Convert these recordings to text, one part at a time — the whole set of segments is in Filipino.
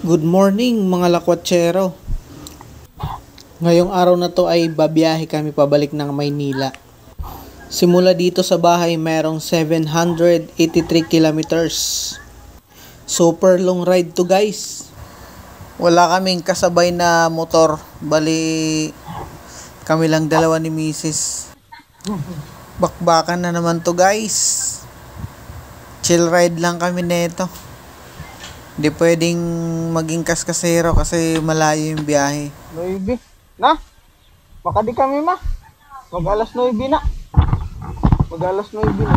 Good morning mga lakwatsero. Ngayong araw na to ay babiyahe kami pabalik ng Maynila. Simula dito sa bahay merong 783 kilometers. Super long ride to guys. Wala kaming kasabay na motor. Bali kami lang dalawa ni Mrs. Bakbakan na naman to guys. Chill ride lang kami neto. Hindi pwedeng maging kaskasero kasi malayo yung biyahe. 9 na? Baka di kami ma. Mag alas 9 na. Mag alas 9 na.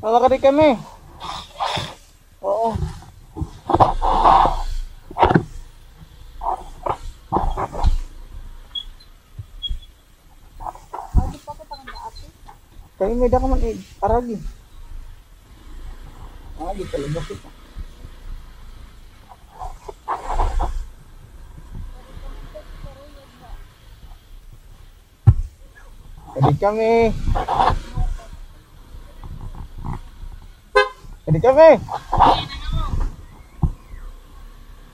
Malakadi kami. Oo. Kaya may da ka man aragi. Di talaga kita. Kadi kami. Kadi kami.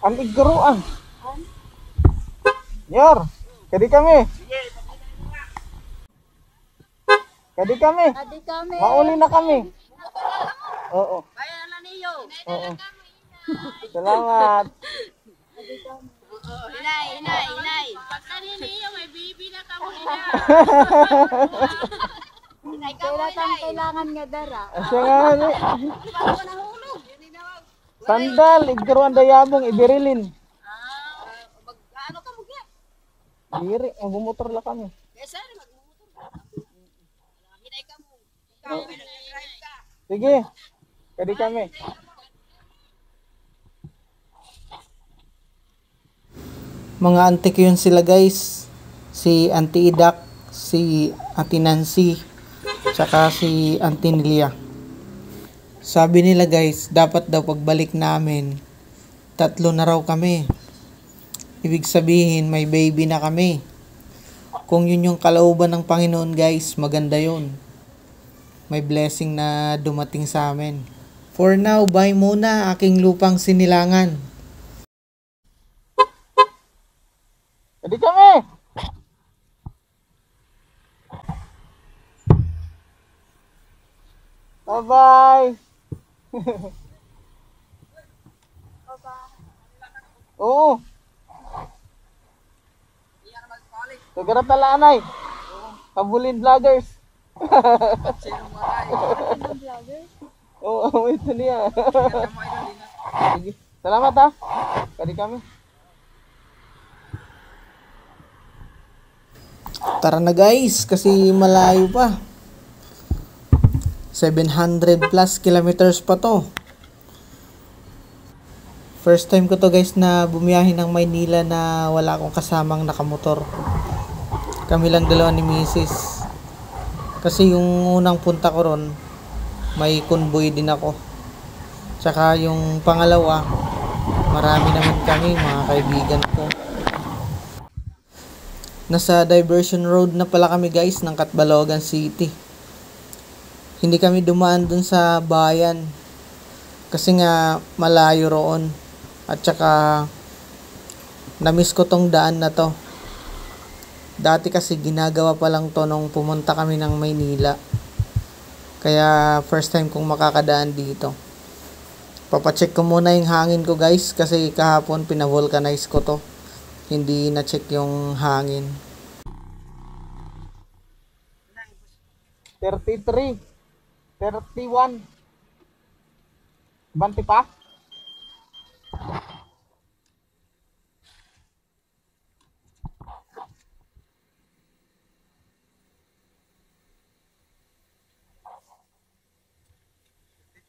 Ang igruan. Yor, kadi kami. Kadi kami. Adi kami. Mauli na kami. Oo. Bayan na niyo. Oo. Salamat. Inay. Pagka niyo, may bibi na kamo nila. Inay ka mo, inay. Kailangan nga dara. Asya nga ni. Bago nahulog. Sandal, igruan dayabong ibirilin. Ano ka mo kaya? Diri, magmumotor lang kami. Kesa magmumotor ka. Inay ka mo. Ikaw, may nag-drive ka. Sige. Kadi kami. Mga auntie ko yun sila guys. Si Auntie Idak, si Auntie Nancy, tsaka si Auntie Nilia. Sabi nila guys, dapat daw pagbalik namin, 3 na raw kami. Ibig sabihin, may baby na kami. Kung yun yung kalooban ng Panginoon guys, maganda yun. May blessing na dumating sa amin. For now, bye muna aking lupang sinilangan. Kadi kami. Bye-bye. Oo. Tugarap na lanay. Kabulin vloggers. Oo, ito niya. Sige. Salamat ha. Kadi kami. Tara na guys, kasi malayo pa. 700 plus kilometers pa to. First time ko to guys na bumiyahe ng Maynila na wala akong kasamang nakamotor. Kami lang dalawa ni Mrs. Kasi yung unang punta ko ron, may convoy din ako. Tsaka yung pangalawa, marami naman kami, mga kaibigan ko. Nasa diversion road na pala kami guys ng Catbalogan City. Hindi kami dumaan dun sa bayan kasi nga malayo roon. At saka na-miss ko tong daan na to. Dati kasi ginagawa pa lang to nung pumunta kami ng Maynila. Kaya first time kong makakadaan dito. Papacheck ko muna yung hangin ko guys kasi kahapon pinavulcanize ko to. Hindi na-check yung hangin. 33. 31. Banti pa?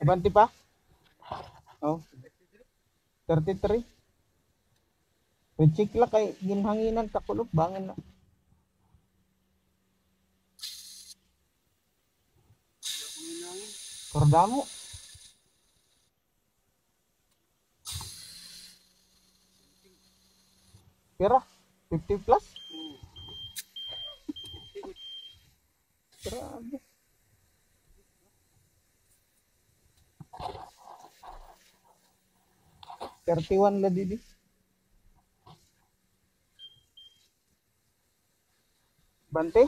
Abanti pa? Oh, 33. Check lang kay ginhanginan kakulog bangin na. Kordamo. Pira? 50 plus? Grabe. Thirty-one la didi. Bante?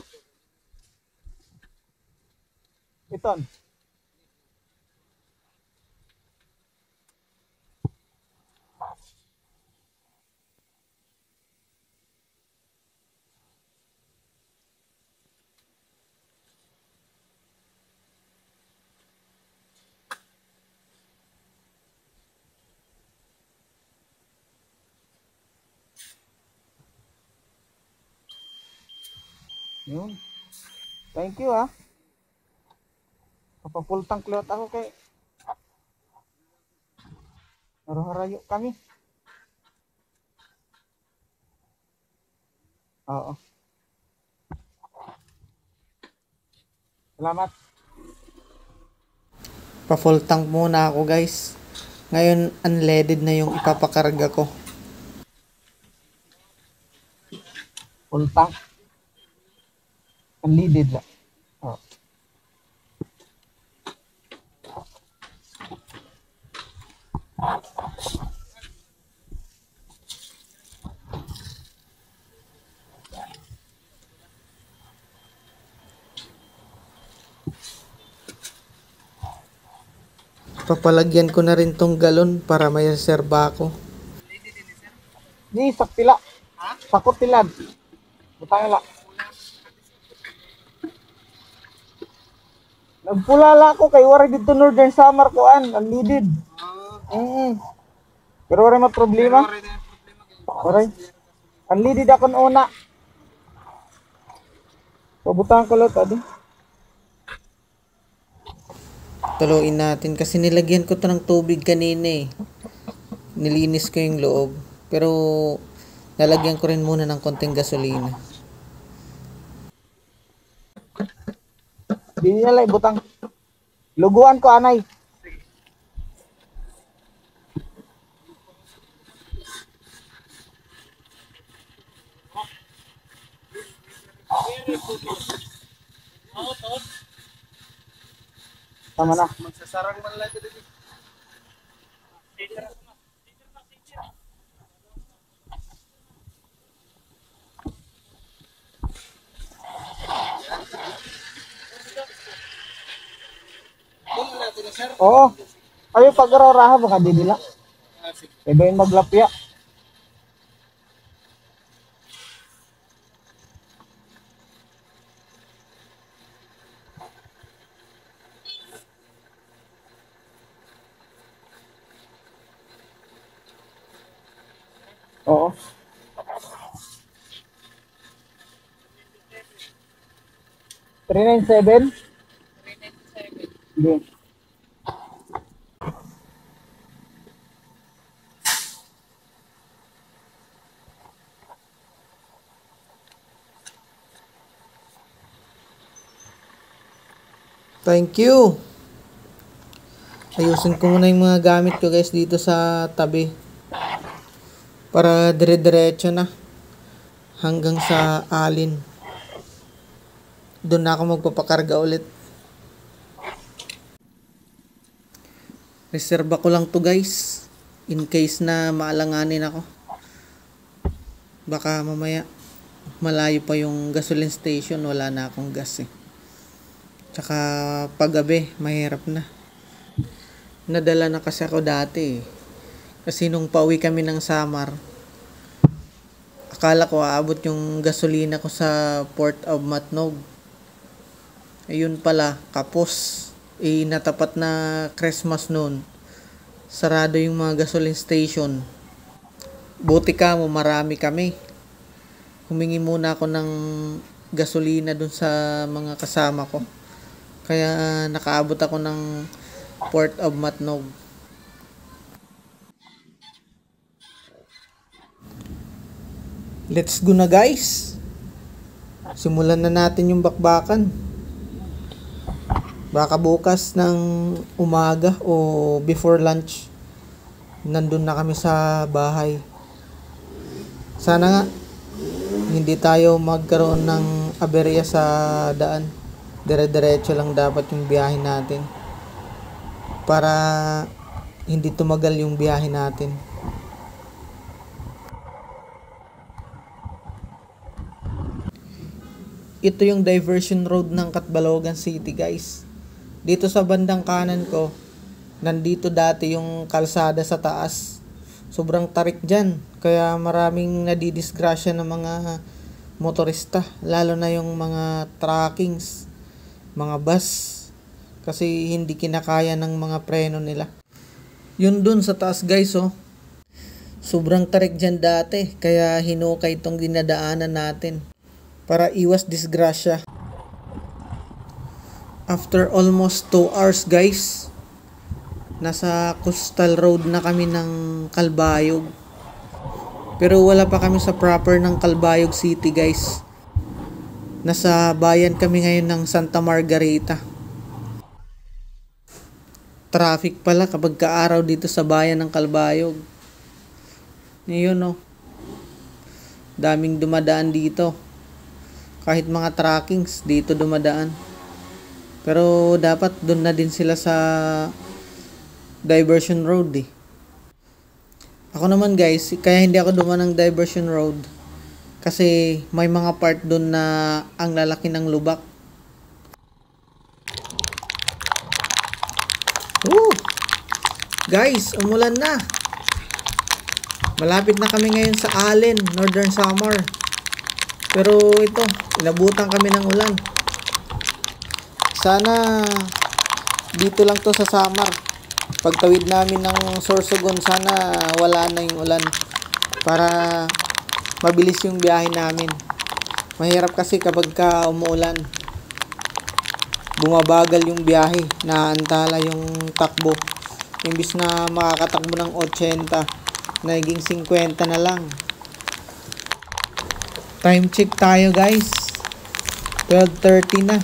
Iton. Yun. Thank you ah. Kapapul tank lewat ako kay harayo kami. Oo. Salamat. Pa-full tank muna ako guys. Ngayon unleaded na yung ipapakarga ko. Full tank. Unleaded la. Oh. Papalagyan ko na rin tong galon para may reserba ako. Ni saktila. Sakot tilad. Butang la. Nagpulala ako kay wari dito Northern Samar ko unleaded. Pero wala may problema. Wala. Unleaded ako una. Pabutang ko lang tadi. Tuluin natin kasi nilagyan ko to ng tubig kanina eh. Nilinis ko yung loob. Pero nalagyan ko rin muna ng konting gasolina. Di niya lang butang. Luguan ko anay. Tama na. Magsasarang man lang dito. Oo. Ayo pag-araha baka di nila. Iba yung maglapya. Oo. Three nine seven. Hindi. Thank you! Ayusin ko muna yung mga gamit ko guys dito sa tabi. Para dire-diretso na. Hanggang sa alin. Doon na ako magpapakarga ulit. Reserba ko lang to guys. In case na maalanganin ako. Baka mamaya malayo pa yung gasoline station. Wala na akong gas eh. Tsaka paggabi, mahirap na. Nadala na kasi ako dati eh. Kasi nung pauwi kami ng Samar, akala ko aabot yung gasolina ko sa Port of Matnog. Ayun pala, kapos. Natapat na Christmas noon. Sarado yung mga gasoline station. Buti ka mo, marami kami. Humingi muna ako ng gasolina dun sa mga kasama ko. Kaya nakaabot ako ng Port of Matnog. Let's go na guys. Simulan na natin yung bakbakan. Baka bukas ng umaga o before lunch, nandun na kami sa bahay. Sana nga hindi tayo magkaroon ng aberya sa daan. Dire-diretso lang dapat yung biyahe natin para hindi tumagal yung biyahe natin. Ito yung diversion road ng Catbalogan City guys. Dito sa bandang kanan ko, nandito dati yung kalsada sa taas. Sobrang tarik dyan, kaya maraming nadidisgrasya ng mga motorista, lalo na yung mga truckings, mga bus, kasi hindi kinakaya ng mga preno nila. Yun dun sa taas guys oh. Sobrang tarik dyan dati, kaya hinukay itong dinadaanan natin para iwas disgrasya. After almost 2 hours guys, nasa coastal road na kami ng Calbayog. Pero wala pa kami sa proper ng Calbayog City guys. Nasa bayan kami ngayon ng Santa Margarita. Traffic pala kapag kaaraw dito sa bayan ng Calbayog. Ngayon oh, daming dumadaan dito. Kahit mga truckings dito dumadaan. Pero dapat doon na din sila sa diversion road eh. Ako naman guys, kaya hindi ako dumaan ng diversion road kasi may mga part doon na ang lalaki ng lubak. Guys, umulan na. Malapit na kami ngayon sa Allen, Northern Samar. Pero ito, inabutan kami ng ulan. Sana dito lang to sa Samar. Pagtawid namin ng Sorsogon, sana wala na yung ulan para mabilis yung biyahe namin. Mahirap kasi kapag ka umuulan, bumabagal yung biyahe, naantala yung takbo. Imbis na makakatakbo ng 80, naging 50 na lang. Time check tayo guys, 12:30 na.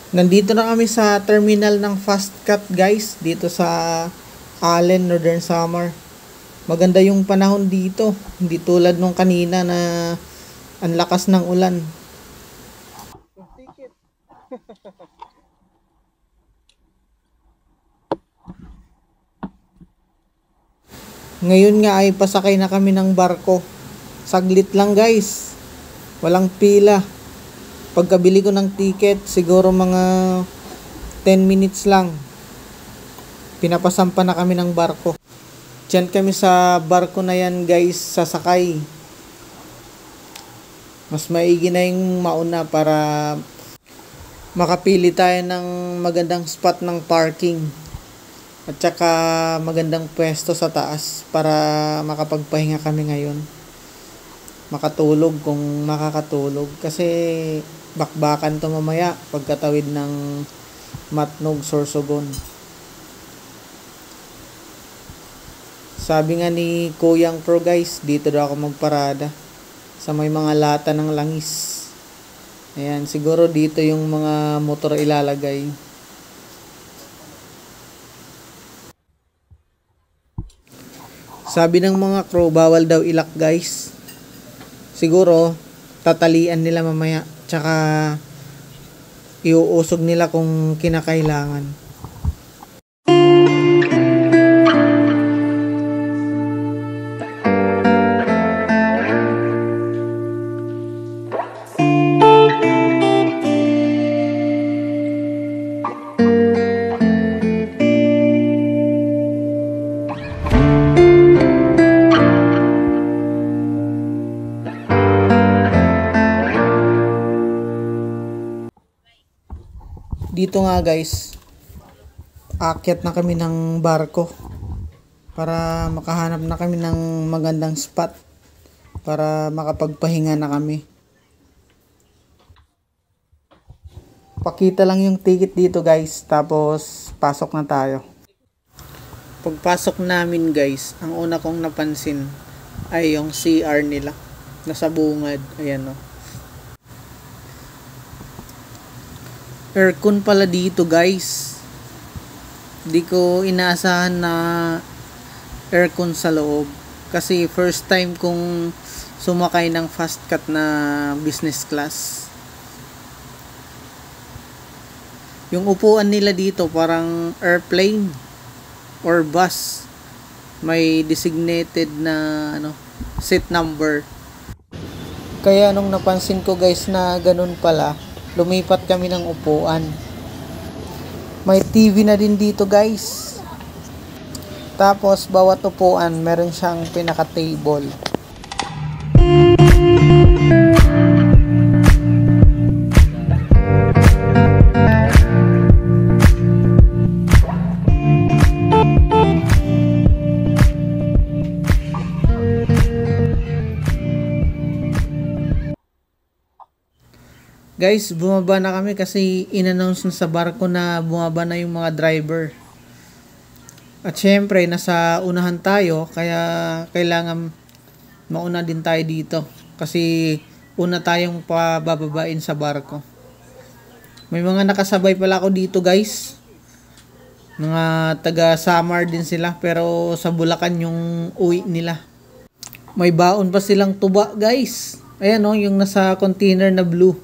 Nandito na kami sa terminal ng Fast Cut guys, dito sa Allen, Northern Samar. Maganda yung panahon dito, hindi tulad nung kanina na ang lakas ng ulan. Ngayon nga ay pasakay na kami ng barko. Saglit lang guys, walang pila. Pagkabili ko ng ticket, siguro mga 10 minutes lang, pinapasampa na kami ng barko. Diyan kami sa barko na yan guys, sasakay. Mas maigi na yung mauna para makapili tayo ng magandang spot ng parking. At saka magandang pwesto sa taas para makapagpahinga kami ngayon. Makatulog kung makakatulog. Kasi bakbakan to mamaya pagkatawid ng Matnog, Sorsogon. Sabi nga ni Kuyang Pro guys, dito daw ako magparada sa may mga lata ng langis. Ayan, siguro dito yung mga motor ilalagay. Sabi ng mga crew, bawal daw ilak guys. Siguro tatalian nila mamaya, tsaka iuusog nila kung kinakailangan. Dito nga guys, aakyat na kami ng barko para makahanap na kami ng magandang spot para makapagpahinga na kami. Pakita lang yung ticket dito guys, tapos pasok na tayo. Pagpasok namin guys, ang una kong napansin ay yung CR nila. Nasa bungad. Ayan o. Aircon pala dito guys. Di ko inaasahan na aircon sa loob. Kasi first time kong sumakay ng fast cut na business class. Yung upuan nila dito parang airplane or bus. May designated na seat number. Kaya nung napansin ko guys na ganun pala, lumipat kami ng upuan. May TV na din dito guys. Tapos bawat upuan meron siyang pinaka-table. Guys, bumaba na kami kasi in-announce na sa barko na bumaba na yung mga driver. At syempre, nasa unahan tayo kaya kailangan mauna din tayo dito. Kasi una tayong pabababain sa barko. May mga nakasabay pala ako dito guys. Mga taga Samar din sila pero sa Bulacan yung uwi nila. May baon pa silang tuba guys. Ayan o, yung nasa container na blue.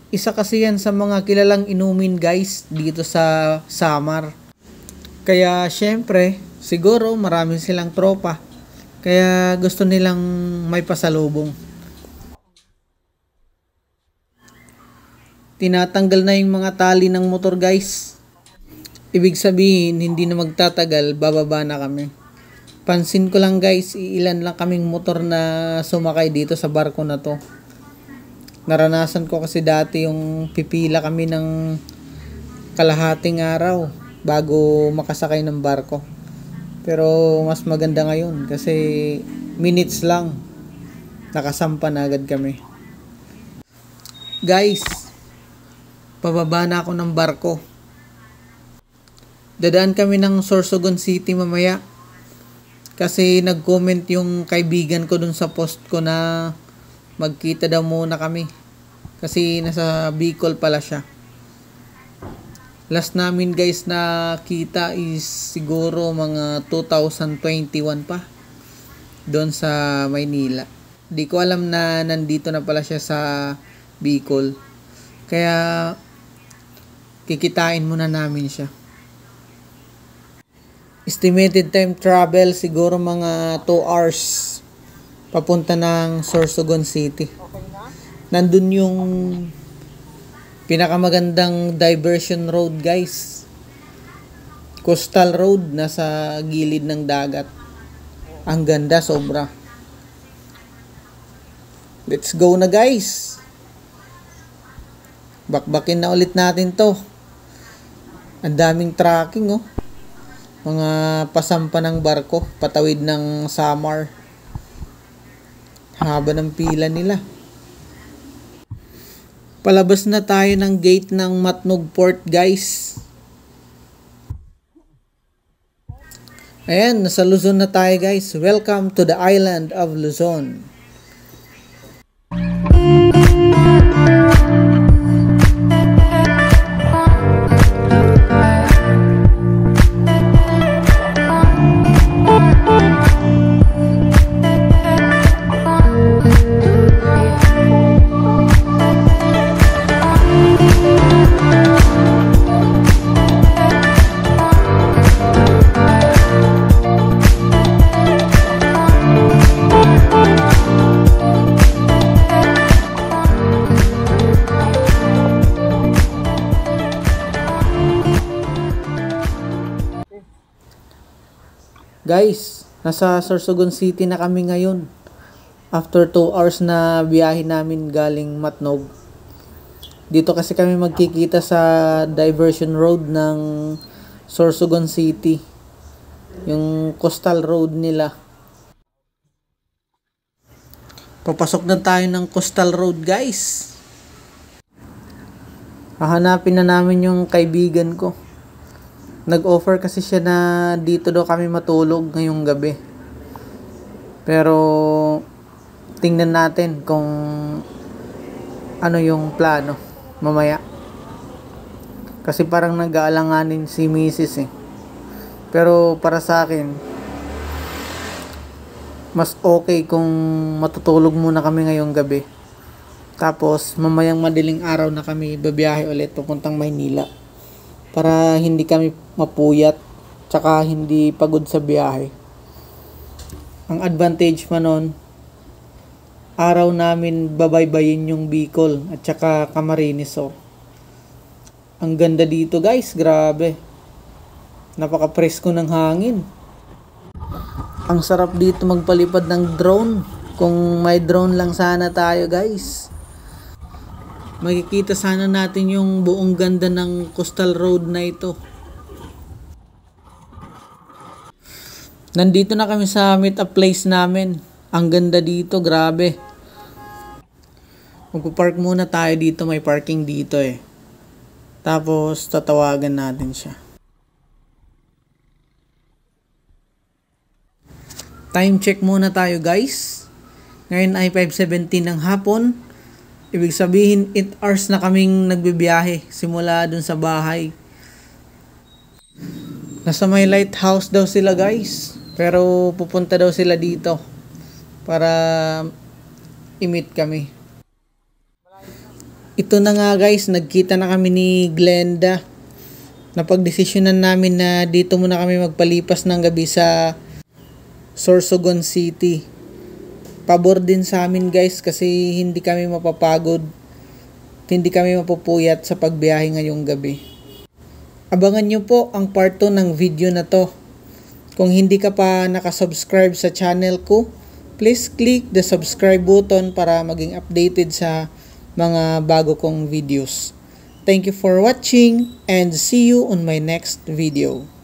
Isa kasi yan sa mga kilalang inumin guys dito sa Samar. Kaya syempre, siguro marami silang tropa. Kaya gusto nilang may pasalubong. Tinatanggal na yung mga tali ng motor guys. Ibig sabihin, hindi na magtatagal, bababa na kami. Pansin ko lang guys, ilan lang kaming motor na sumakay dito sa barko na to. Naranasan ko kasi dati yung pipila kami ng kalahating araw bago makasakay ng barko. Pero mas maganda ngayon kasi minutes lang nakasampa na agad kami. Guys, pababa na ako ng barko. Dadaan kami ng Sorsogon City mamaya. Kasi nag-comment yung kaibigan ko dun sa post ko na magkita daw muna kami. Kasi nasa Bicol pala siya. Last namin guys na kita is siguro mga 2021 pa. Doon sa Maynila. Di ko alam na nandito na pala siya sa Bicol. Kaya kikitain muna namin siya. Estimated time travel siguro mga 2 hours papunta ng Sorsogon City. Nandun yung pinakamagandang diversion road guys. Coastal road nasa gilid ng dagat. Ang ganda sobra. Let's go na guys. Bakbakin na ulit natin to. Ang daming tracking oh. Mga pasampa ng barko, patawid ng Samar. Haba ng pila nila. Palabas na tayo ng gate ng Matnog Port guys. Ayan, nasa Luzon na tayo guys. Welcome to the island of Luzon. Guys, nasa Sorsogon City na kami ngayon. After 2 hours na biyahe namin galing Matnog. Dito kasi kami magkikita sa diversion road ng Sorsogon City. Yung coastal road nila. Papasok na tayo ng coastal road guys. Hahanapin na namin yung kaibigan ko. Nag-offer kasi siya na dito daw kami matulog ngayong gabi. Pero tingnan natin kung ano yung plano mamaya. Kasi parang nag-aalanganin si Mrs. eh. Pero para sa akin, mas okay kung matutulog muna kami ngayong gabi. Tapos mamayang madaling araw na kami babiyahe ulit papuntang Maynila. Para hindi kami mapuyat, tsaka hindi pagod sa biyahe. Ang advantage pa nun, araw namin babaybayin yung Bicol at tsaka Camarines Sur. Ang ganda dito guys, grabe. Napaka-presko ng hangin. Ang sarap dito magpalipad ng drone. Kung may drone lang sana tayo guys. Makikita sana natin yung buong ganda ng coastal road na ito. Nandito na kami sa meet up place namin. Ang ganda dito, grabe. Magpo-park muna tayo dito, may parking dito eh. Tapos tatawagan natin siya. Time check muna tayo guys. Ngayon ay 5:17 ng hapon. Ibig sabihin 8 hours na kaming nagbibiyahe simula dun sa bahay. Nasa may lighthouse daw sila guys. Pero pupunta daw sila dito para i-meet kami. Ito na nga guys, nagkita na kami ni Glenda. Napagdesisyonan namin na dito muna kami magpalipas ng gabi sa Sorsogon City. Pabor din sa amin guys kasi hindi kami mapapagod. Hindi kami mapupuyat sa pagbiyahe ngayong gabi. Abangan nyo po ang part 2 ng video na to. Kung hindi ka pa nakasubscribe sa channel ko, please click the subscribe button para maging updated sa mga bago kong videos. Thank you for watching and see you on my next video.